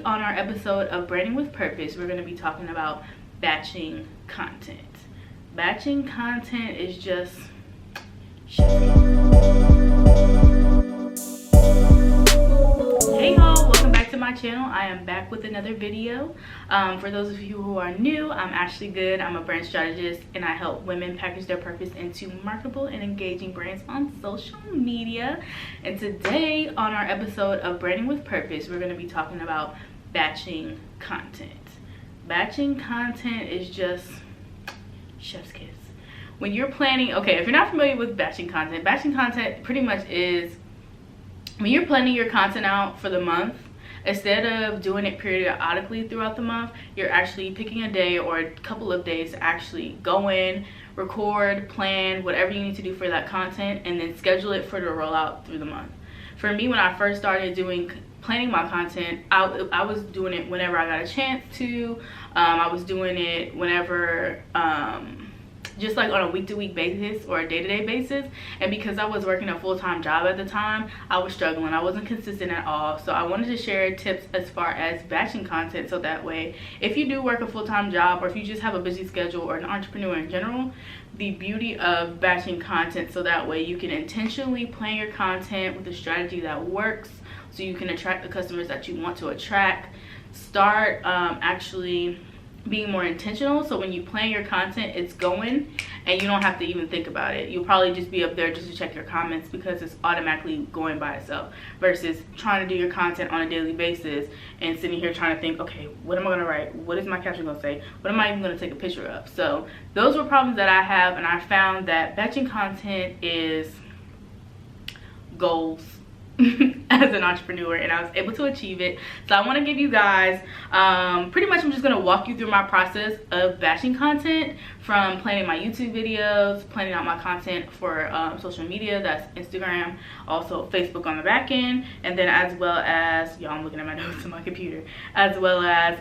on our episode of Branding with Purpose, we're going to be talking about batching content. Batching content is just Hey y'all, welcome back to my channel. I am back with another video. For those of you who are new, I'm Ashley Goode. I'm a brand strategist and I help women package their purpose into marketable and engaging brands on social media. And today on our episode of Branding with Purpose, we're going to be talking about batching content. Batching content is just chef's kiss. When you're planning, okay, if you're not familiar with batching content pretty much is when you're planning your content out for the month, instead of doing it periodically throughout the month, you're actually picking a day or a couple of days to actually go in, record, plan, whatever you need to do for that content, and then schedule it for the rollout through the month. For me, when I first started planning my content, I was doing it whenever I got a chance to. I was doing it whenever, just like on a week-to-week basis or a day-to-day basis. And because I was working a full-time job at the time, I was struggling. I wasn't consistent at all. So I wanted to share tips as far as batching content, so that way if you do work a full-time job or if you just have a busy schedule or an entrepreneur in general, the beauty of batching content, so that way you can intentionally plan your content with a strategy that works, so you can attract the customers that you want to attract. Start actually being more intentional, so when you plan your content, it's going and you don't have to even think about it. You'll probably just be up there just to check your comments because it's automatically going by itself, versus trying to do your content on a daily basis and sitting here trying to think, okay, what am I going to write? What is my caption going to say? What am I even going to take a picture of? So those were problems that I have, and I found that batching content is goals as an entrepreneur, and I was able to achieve it. So I want to give you guys pretty much, I'm just going to walk you through my process of batching content, from planning my YouTube videos, planning out my content for social media, that's Instagram, also Facebook on the back end, and then as well as, y'all, I'm looking at my notes on my computer, as well as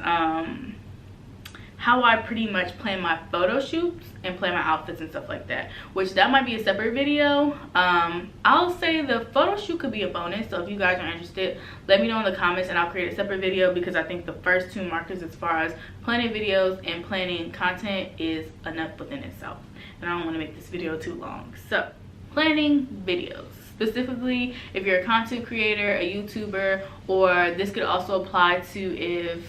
how I pretty much plan my photo shoots and plan my outfits and stuff like that, which that might be a separate video. I'll say the photo shoot could be a bonus, so if you guys are interested, let me know in the comments and I'll create a separate video, because I think the first two markers as far as planning videos and planning content is enough within itself, and I don't want to make this video too long. So planning videos, specifically if you're a content creator, a YouTuber, or this could also apply to if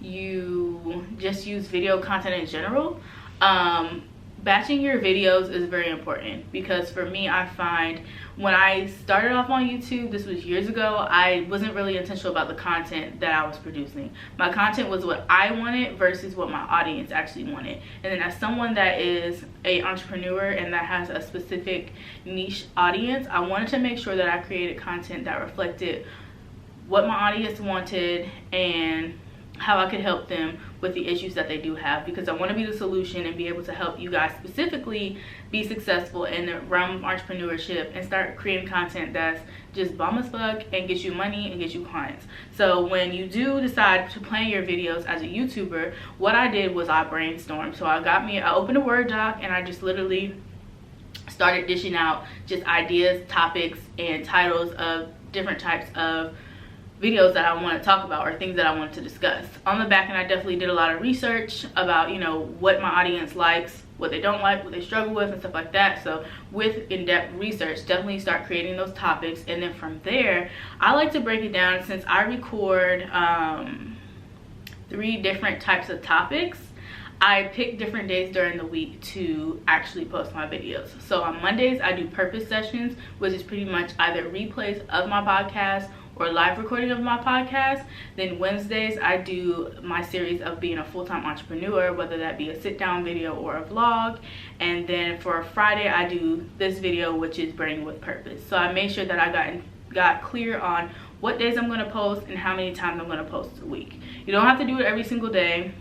you just use video content in general. Batching your videos is very important, because for me, I find when I started off on YouTube, this was years ago, I wasn't really intentional about the content that I was producing. My content was what I wanted versus what my audience actually wanted. And then as someone that is an entrepreneur and that has a specific niche audience, I wanted to make sure that I created content that reflected what my audience wanted and how I could help them with the issues that they do have, because I want to be the solution and be able to help you guys specifically be successful in the realm of entrepreneurship and start creating content that's just bomb as fuck and gets you money and gets you clients. So when you do decide to plan your videos as a YouTuber, what I did was I brainstormed. So I opened a Word doc and I just literally started dishing out just ideas, topics, and titles of different types of videos that I want to talk about or things that I wanted to discuss. On the back end, I definitely did a lot of research about, you know, what my audience likes, what they don't like, what they struggle with, and stuff like that. So with in-depth research, definitely start creating those topics, and then from there, I like to break it down. Since I record 3 different types of topics, I pick different days during the week to actually post my videos. So on Mondays, I do purpose sessions, which is pretty much either replays of my podcast or live recording of my podcast. Then Wednesdays, I do my series of being a full-time entrepreneur, whether that be a sit-down video or a vlog. And then for Friday, I do this video, which is Branding with Purpose. So I made sure that I got clear on what days I'm going to post and how many times I'm going to post a week. You don't have to do it every single day,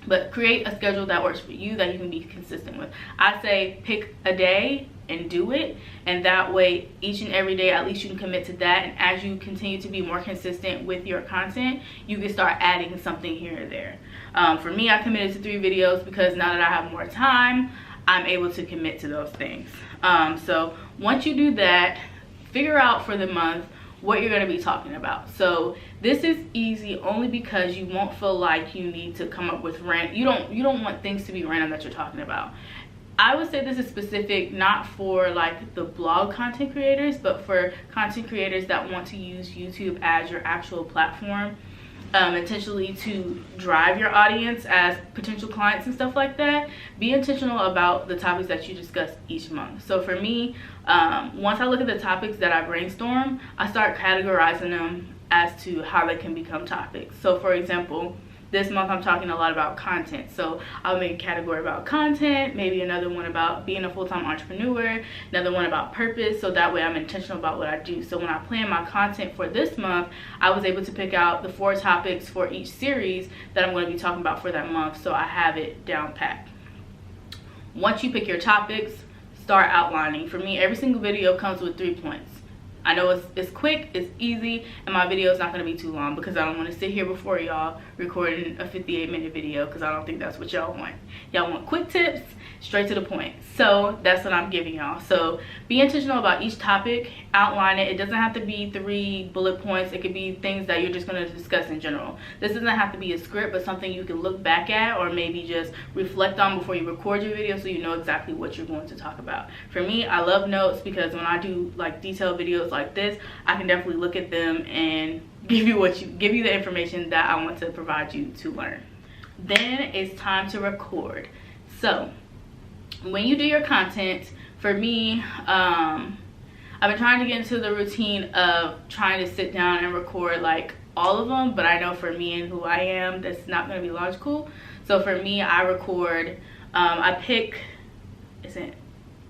but create a schedule that works for you, that you can be consistent with. I say pick a day and do it, and that way each and every day at least you can commit to that. And as you continue to be more consistent with your content, you can start adding something here or there. For me, I committed to 3 videos because now that I have more time, I'm able to commit to those things. So once you do that, figure out for the month what you're going to be talking about. So this is easy only because you won't feel like you need to come up with you don't want things to be random that you're talking about. I would say this is specific not for like the blog content creators, but for content creators that want to use YouTube as your actual platform, intentionally to drive your audience as potential clients and stuff like that. Be intentional about the topics that you discuss each month. So for me, once I look at the topics that I brainstorm, I start categorizing them as to how they can become topics. So for example, this month I'm talking a lot about content, so I'll make a category about content, maybe another one about being a full-time entrepreneur, another one about purpose, so that way I'm intentional about what I do. So when I plan my content for this month, I was able to pick out the 4 topics for each series that I'm going to be talking about for that month, so I have it down packed. Once you pick your topics, start outlining. For me, every single video comes with 3 points. I know it's quick, it's easy, and my video is not going to be too long because I don't want to sit here before y'all recording a 58-minute video because I don't think that's what y'all want. Y'all want quick tips, straight to the point. So that's what I'm giving y'all. So be intentional about each topic, outline it. It doesn't have to be 3 bullet points. It could be things that you're just going to discuss in general. This doesn't have to be a script, but something you can look back at or maybe just reflect on before you record your video so you know exactly what you're going to talk about. For me, I love notes because when I do like detailed videos like this, I can definitely look at them and give you the information that I want to provide you to learn. Then it's time to record. So when you do your content, for me, I've been trying to get into the routine of trying to sit down and record like all of them, but I know for me and who I am, that's not going to be logical. So for me, I record, I pick,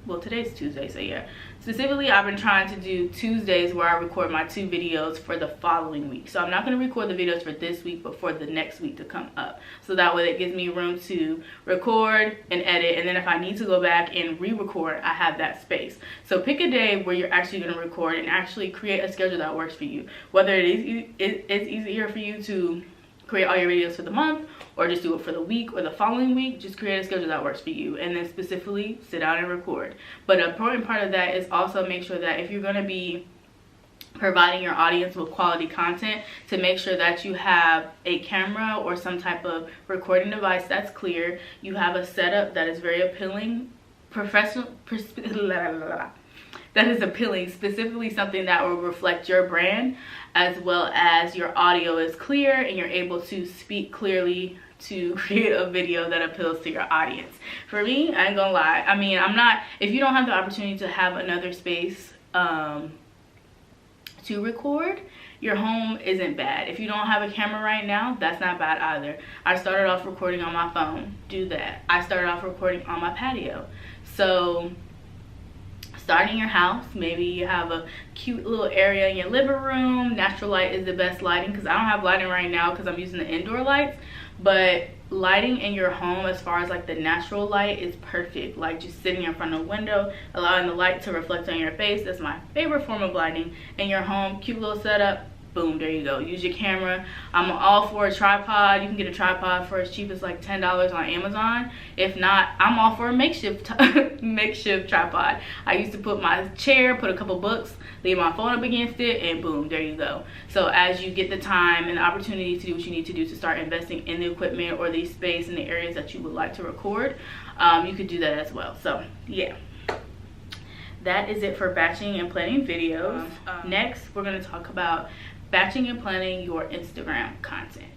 well, today's Tuesday, so yeah. Specifically, I've been trying to do Tuesdays where I record my 2 videos for the following week. So I'm not going to record the videos for this week, but for the next week to come up. So that way it gives me room to record and edit. And then if I need to go back and re-record, I have that space. So pick a day where you're actually going to record and actually create a schedule that works for you. Whether it's easier for you to create all your videos for the month or just do it for the week or the following week, just create a schedule that works for you and then specifically sit down and record. But an important part of that is also make sure that if you're going to be providing your audience with quality content, to make sure that you have a camera or some type of recording device that's clear, you have a setup that is very appealing, that is appealing, specifically something that will reflect your brand, as well as your audio is clear and you're able to speak clearly to create a video that appeals to your audience. For me, I ain't gonna lie, I mean, if you don't have the opportunity to have another space to record, your home isn't bad. If you don't have a camera right now, that's not bad either. I started off recording on my phone, do that. I started off recording on my patio. So start in your house. Maybe you have a cute little area in your living room. Natural light is the best lighting because I don't have lighting right now because I'm using the indoor lights. But lighting in your home, as far as like the natural light, is perfect. Like just sitting in front of a window, allowing the light to reflect on your face. That's my favorite form of lighting in your home. Cute little setup. Boom, there you go. Use your camera. I'm all for a tripod. You can get a tripod for as cheap as like $10 on Amazon. If not, I'm all for a makeshift tripod. I used to put my chair, put a couple books, leave my phone up against it, and boom, there you go. So as you get the time and the opportunity to do what you need to do to start investing in the equipment or the space in the areas that you would like to record, you could do that as well. So yeah. That is it for batching and planning videos. Next, we're going to talk about batching and planning your Instagram content.